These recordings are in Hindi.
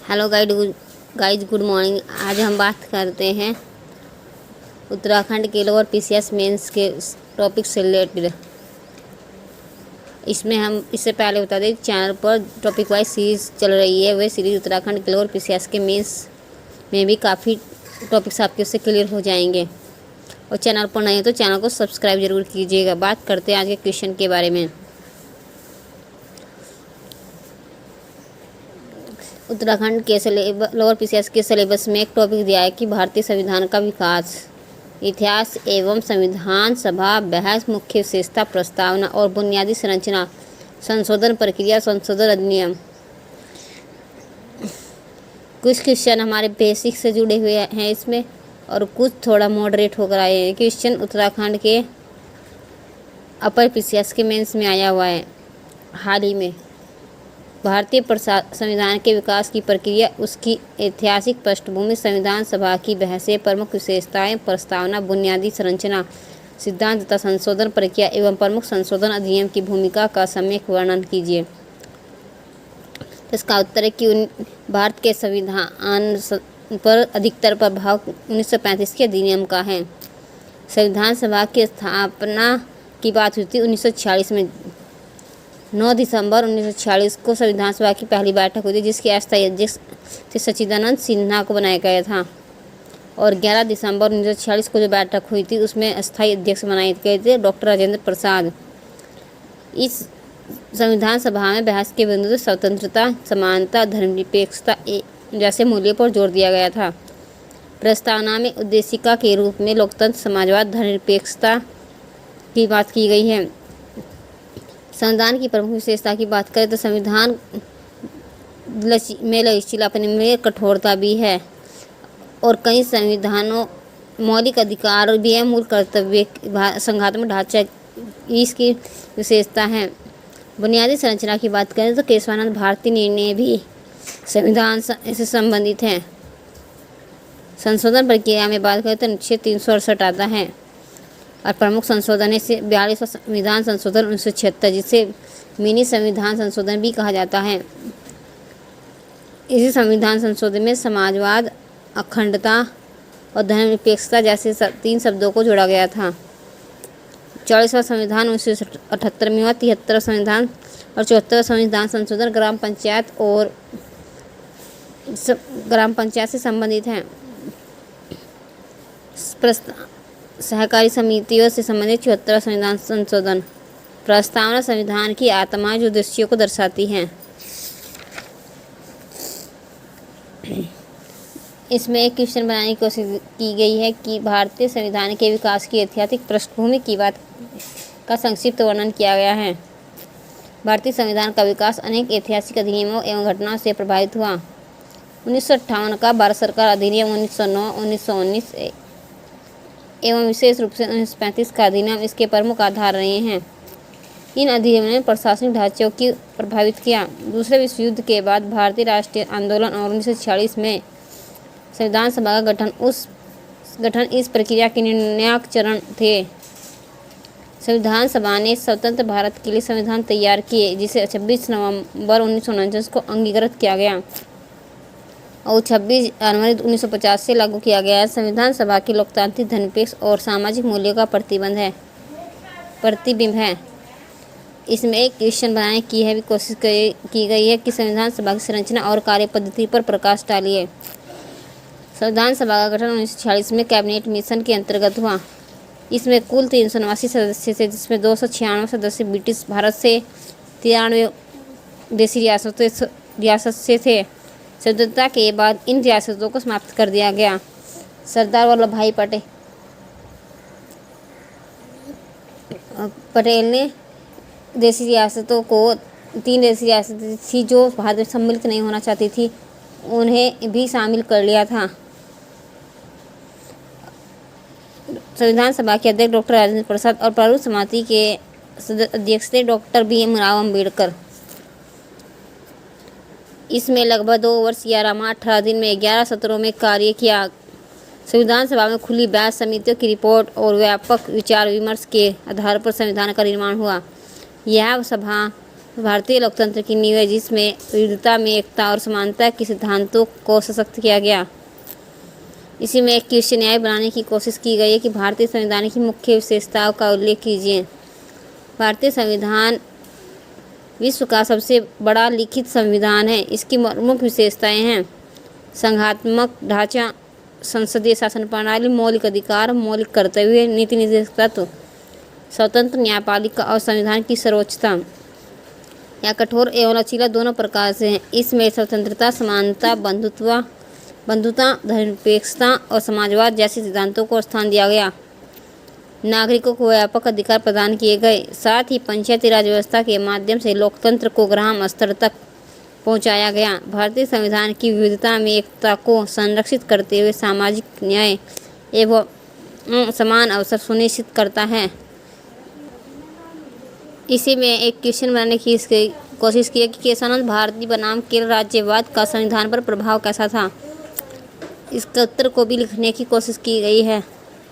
Hello guys good morning. आज हम बात करते हैं उत्तराखंड के लोअर पीसीएस मेंस के टॉपिक से रिलेटेड। इसमें हम इससे पहले बता दें चैनल पर टॉपिक वाइज सीरीज़ चल रही है। वह सीरीज़ उत्तराखंड के लोअर पीसीएस के मेंस में भी काफ़ी टॉपिक्स आपके उससे क्लियर हो जाएंगे। और चैनल पर नए हैं तो चैनल को सब्सक्राइब जरूर कीजिएगा। बात करते हैं आज के क्वेश्चन के बारे में। उत्तराखंड के लोअर पीसीएस के सिलेबस में एक टॉपिक दिया है कि भारतीय संविधान का विकास, इतिहास एवं संविधान सभा बहस, मुख्य विशेषता, प्रस्तावना और बुनियादी संरचना, संशोधन प्रक्रिया, संशोधन अधिनियम। कुछ क्वेश्चन हमारे बेसिक से जुड़े हुए हैं इसमें और कुछ थोड़ा मॉडरेट होकर आए हैं। क्वेश्चन उत्तराखंड के अपर पीसीएस के मेंस में आया हुआ है हाल ही में। भारतीय संविधान के विकास की प्रक्रिया, उसकी ऐतिहासिक पृष्ठभूमि, संविधान सभा की बहसें, प्रमुख विशेषताएं, प्रस्तावना, बुनियादी संरचना, सिद्धांत तथा संशोधन प्रक्रिया एवं प्रमुख संशोधन अधिनियम की भूमिका का सम्यक वर्णन कीजिए। तो इसका उत्तर है कि भारत के संविधान पर अधिकतर प्रभाव 1935 के अधिनियम का है। संविधान सभा की स्थापना की बात हुई थी 1946 में। 9 दिसंबर 1946 को संविधान सभा की पहली बैठक हुई थी, जिसके अस्थायी अध्यक्ष थे सच्चिदानंद सिन्हा को बनाया गया था। और 11 दिसंबर 1946 को जो बैठक हुई थी उसमें अस्थायी अध्यक्ष बनाए गए थे डॉक्टर राजेंद्र प्रसाद। इस संविधान सभा में बहस के बिंदु स्वतंत्रता, समानता, धर्मनिरपेक्षता जैसे मूल्यों पर जोर दिया गया था। प्रस्तावना में उद्देशिका के रूप में लोकतंत्र, समाजवाद, धर्मनिरपेक्षता की बात की गई है। संविधान की प्रमुख विशेषता की बात करें तो संविधान में लचीलापन में कठोरता भी है और कई संविधानों मौलिक अधिकार भी है। मूल कर्तव्य संघात्मक ढांचा इसकी विशेषता है। बुनियादी संरचना की बात करें तो केशवानंद भारती निर्णय भी संविधान से संबंधित हैं। संशोधन प्रक्रिया में बात करें तो अनुच्छेद 368 आता है और प्रमुख संशोधन से 42वां संविधान संशोधन 1976, जिसे मिनी संविधान संशोधन भी कहा जाता है। इसी संविधान संशोधन में समाजवाद, अखंडता और धर्मनिरपेक्षता जैसे 3 शब्दों को जोड़ा गया था। 44वां संविधान 1978 में हुआ। 73वां संविधान और 74वां संविधान संशोधन ग्राम पंचायत से संबंधित हैं। सहकारी समितियों से संबंधित 74वां संविधान संशोधन। प्रस्तावना संविधान की आत्मा जो दृश्यों को दर्शाती हैं। इसमें एक क्वेश्चन बनाने की कोशिश की गई है कि भारतीय संविधान के विकास की ऐतिहासिक पृष्ठभूमि की बात का संक्षिप्त वर्णन किया गया है। भारतीय संविधान का विकास अनेक ऐतिहासिक अधिनियमों एवं घटनाओं से प्रभावित हुआ। 1958 का भारत सरकार अधिनियम, 1909, 1919 एवं विशेष रूप से 1935 का अधिनियम इसके प्रमुख आधार रहे हैं। इन अधिनियमों ने प्रशासनिक ढांचों को प्रभावित किया। दूसरे विश्व युद्ध के बाद भारतीय राष्ट्रीय आंदोलन और 1946 में संविधान सभा का गठन इस प्रक्रिया के निर्णायक चरण थे। संविधान सभा ने स्वतंत्र भारत के लिए संविधान तैयार किए, जिसे 26 नवंबर 1949 को अंगीकृत किया गया और 26 जनवरी 1950 से लागू किया गया है। संविधान सभा की लोकतांत्रिक, धर्मनिरपेक्ष और सामाजिक मूल्यों का प्रतिबिंब है। इसमें एक क्वेश्चन बनाने की भी कोशिश की गई है कि संविधान सभा की संरचना और कार्य पद्धति पर प्रकाश डालिए। संविधान सभा का गठन 1946 में कैबिनेट मिशन के अंतर्गत हुआ। इसमें कुल 379 सदस्य थे, जिसमें 296 सदस्य ब्रिटिश भारत से, 93 देशी रियासत से थे। स्वतंत्रता के बाद इन रियासतों को समाप्त कर दिया गया। सरदार वल्लभ भाई पटेल ने देशी रियासतों को 3 देशी रियासतें थी जो भारत में सम्मिलित नहीं होना चाहती थी, उन्हें भी शामिल कर लिया था। संविधान सभा के अध्यक्ष डॉक्टर राजेंद्र प्रसाद और प्रारूप समिति के अध्यक्ष थे डॉक्टर भीमराव अम्बेडकर। इसमें लगभग 2 वर्ष 11 माह 18 दिन में 11 सत्रों में कार्य किया। संविधान सभा में खुली बहस, समितियों की रिपोर्ट और व्यापक विचार विमर्श के आधार पर संविधान का निर्माण हुआ। यह सभा भारतीय लोकतंत्र की नींव है, जिसमें विविधता में एकता और समानता के सिद्धांतों को सशक्त किया गया। इसी में एक क्वेश्चन न्याय बनाने की कोशिश की गई है कि भारतीय संविधान की मुख्य विशेषताओं का उल्लेख कीजिए। भारतीय संविधान विश्व का सबसे बड़ा लिखित संविधान है। इसकी प्रमुख विशेषताएं हैं संघात्मक ढांचा, संसदीय शासन प्रणाली, मौलिक अधिकार, मौलिक कर्तव्य, नीति निर्देशक तत्व, स्वतंत्र न्यायपालिका और संविधान की सर्वोच्चता। यह कठोर एवं लचीला दोनों प्रकार से है। इसमें स्वतंत्रता, समानता, बंधुता, धर्मनिरपेक्षता और समाजवाद जैसे सिद्धांतों को स्थान दिया गया। नागरिकों को व्यापक अधिकार प्रदान किए गए। साथ ही पंचायती राज व्यवस्था के माध्यम से लोकतंत्र को ग्राम स्तर तक पहुंचाया गया। भारतीय संविधान की विविधता में एकता को संरक्षित करते हुए सामाजिक न्याय एवं समान अवसर सुनिश्चित करता है। इसी में एक क्वेश्चन बनाने की कोशिश की है कि केशवानंद भारती बनाम केरल राज्यवाद का संविधान पर प्रभाव कैसा था। इसके उत्तर को भी लिखने की कोशिश की गई है।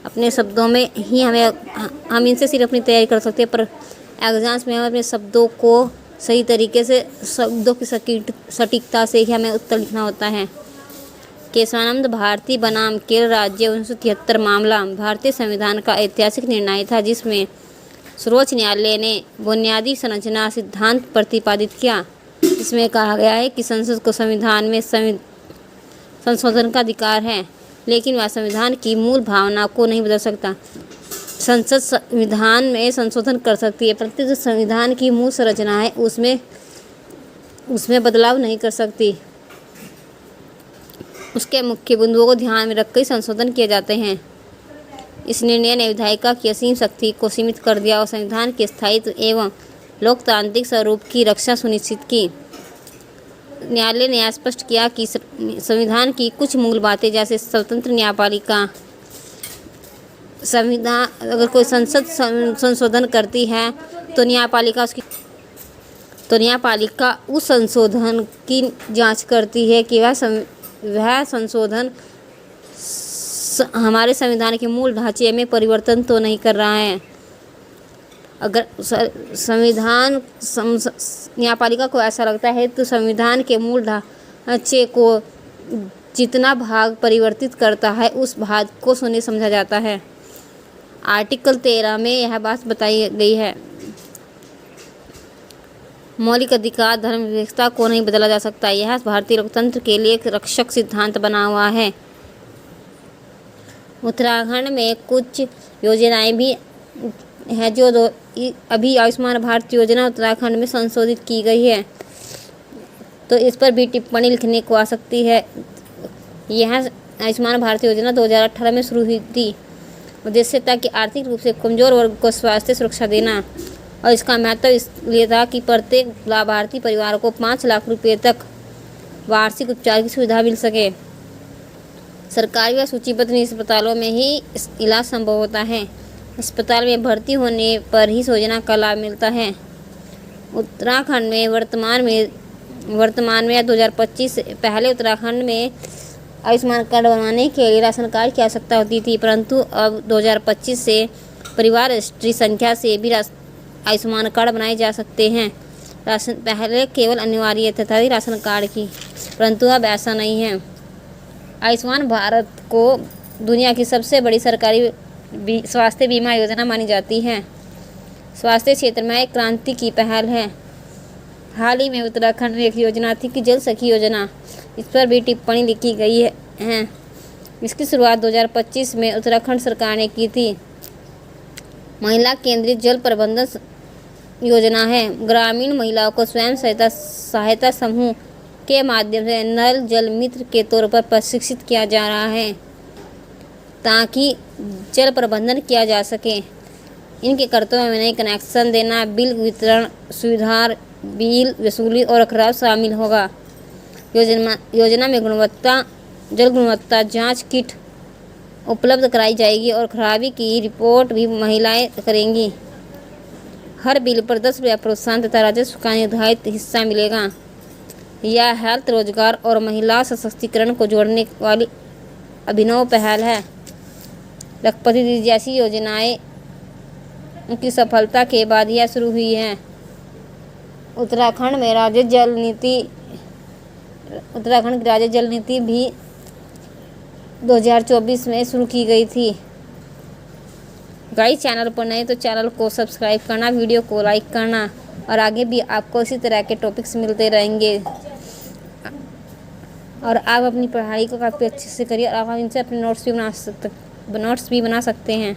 अपने शब्दों में ही हम इनसे सिर्फ अपनी तैयारी कर सकते हैं, पर एग्जाम्स में हमें अपने शब्दों को सही तरीके से, शब्दों की सटीकता से ही हमें उत्तर लिखना होता है। केशवानंद भारती बनाम केरल राज्य 1973 मामला भारतीय संविधान का ऐतिहासिक निर्णय था, जिसमें सर्वोच्च न्यायालय ने बुनियादी संरचना सिद्धांत प्रतिपादित किया। इसमें कहा गया है कि संसद को संविधान में संशोधन का अधिकार है, लेकिन वह संविधान की मूल भावना को नहीं बदल सकता। संसद संविधान में संशोधन कर सकती है, परंतु जो संविधान की मूल संरचना है उसमें बदलाव नहीं कर सकती। उसके मुख्य बिंदुओं को ध्यान में रखकर संशोधन किए जाते हैं। इस निर्णय ने विधायिका की असीम शक्ति को सीमित कर दिया और संविधान के स्थायित्व एवं लोकतांत्रिक स्वरूप की रक्षा सुनिश्चित की। न्यायालय ने स्पष्ट किया कि संविधान की कुछ मूल बातें, जैसे स्वतंत्र न्यायपालिका, संविधान अगर कोई संसद संशोधन करती है तो न्यायपालिका उस संशोधन की जांच करती है कि वह संशोधन हमारे संविधान के मूल ढांचे में परिवर्तन तो नहीं कर रहा है। अगर संविधान न्यायपालिका को ऐसा लगता है तो संविधान के मूल ढांचे को जितना भाग परिवर्तित करता है उस भाग को शून्य समझा जाता है। आर्टिकल 13 में यह बात बताई गई है। मौलिक अधिकार, धर्मनिरपेक्षता को नहीं बदला जा सकता। यह भारतीय लोकतंत्र के लिए एक रक्षक सिद्धांत बना हुआ है। उत्तराखंड में कुछ योजनाएं भी हैं जो अभी आयुष्मान भारत योजना उत्तराखंड में संशोधित की गई है, तो इस पर भी टिप्पणी लिखने को आ सकती है। यह आयुष्मान भारत योजना 2018 में शुरू हुई थी। उद्देश्य था कि आर्थिक रूप से कमजोर वर्ग को स्वास्थ्य सुरक्षा देना, और इसका महत्व इसलिए था कि प्रत्येक लाभार्थी परिवार को 5 लाख रुपये तक वार्षिक उपचार की सुविधा मिल सके। सरकारी व सूचीबद्ध अस्पतालों में ही इलाज संभव होता है। अस्पताल में भर्ती होने पर ही योजना का लाभ मिलता है। उत्तराखंड में वर्तमान में 2025 से पहले उत्तराखंड में आयुष्मान कार्ड बनवाने के लिए राशन कार्ड की आवश्यकता होती थी, परंतु अब 2025 से परिवार हिस्ट्री संख्या से भी आयुष्मान कार्ड बनाए जा सकते हैं। पहले केवल अनिवार्यता थी राशन कार्ड की, परंतु अब ऐसा नहीं है। आयुष्मान भारत को दुनिया की सबसे बड़ी सरकारी स्वास्थ्य बीमा योजना मानी जाती है। स्वास्थ्य क्षेत्र में एक क्रांति की पहल है। हाल ही में उत्तराखंड में एक योजना थी कि जल सखी योजना, इस पर भी टिप्पणी लिखी गई है। इसकी शुरुआत 2025 में उत्तराखंड सरकार ने की थी। महिला केंद्रित जल प्रबंधन योजना है। ग्रामीण महिलाओं को स्वयं सहायता समूह के माध्यम से नल जल मित्र के तौर पर प्रशिक्षित किया जा रहा है, ताकि जल प्रबंधन किया जा सके। इनके कर्तव्यों में नए कनेक्शन देना, बिल वितरण सुधार, बिल वसूली और रखरखाव शामिल होगा। योजना में जल गुणवत्ता जांच किट उपलब्ध कराई जाएगी और खराबी की रिपोर्ट भी महिलाएं करेंगी। हर बिल पर 10 रुपया प्रोत्साहन तथा राजस्व का निर्धारित हिस्सा मिलेगा। यह हेल्थ, रोजगार और महिला सशक्तिकरण को जोड़ने वाली अभिनव पहल है। लखपति दीदी जैसी योजनाएं की सफलता के बाद यह शुरू हुई है। उत्तराखंड की राज्य जल नीति भी 2024 में शुरू की गई थी। गाइस, चैनल पर नए तो चैनल को सब्सक्राइब करना, वीडियो को लाइक करना, और आगे भी आपको इसी तरह के टॉपिक्स मिलते रहेंगे। और आप अपनी पढ़ाई को काफ़ी अच्छे से करिए और आप इनसे अपने नोट्स भी बना सकते हैं।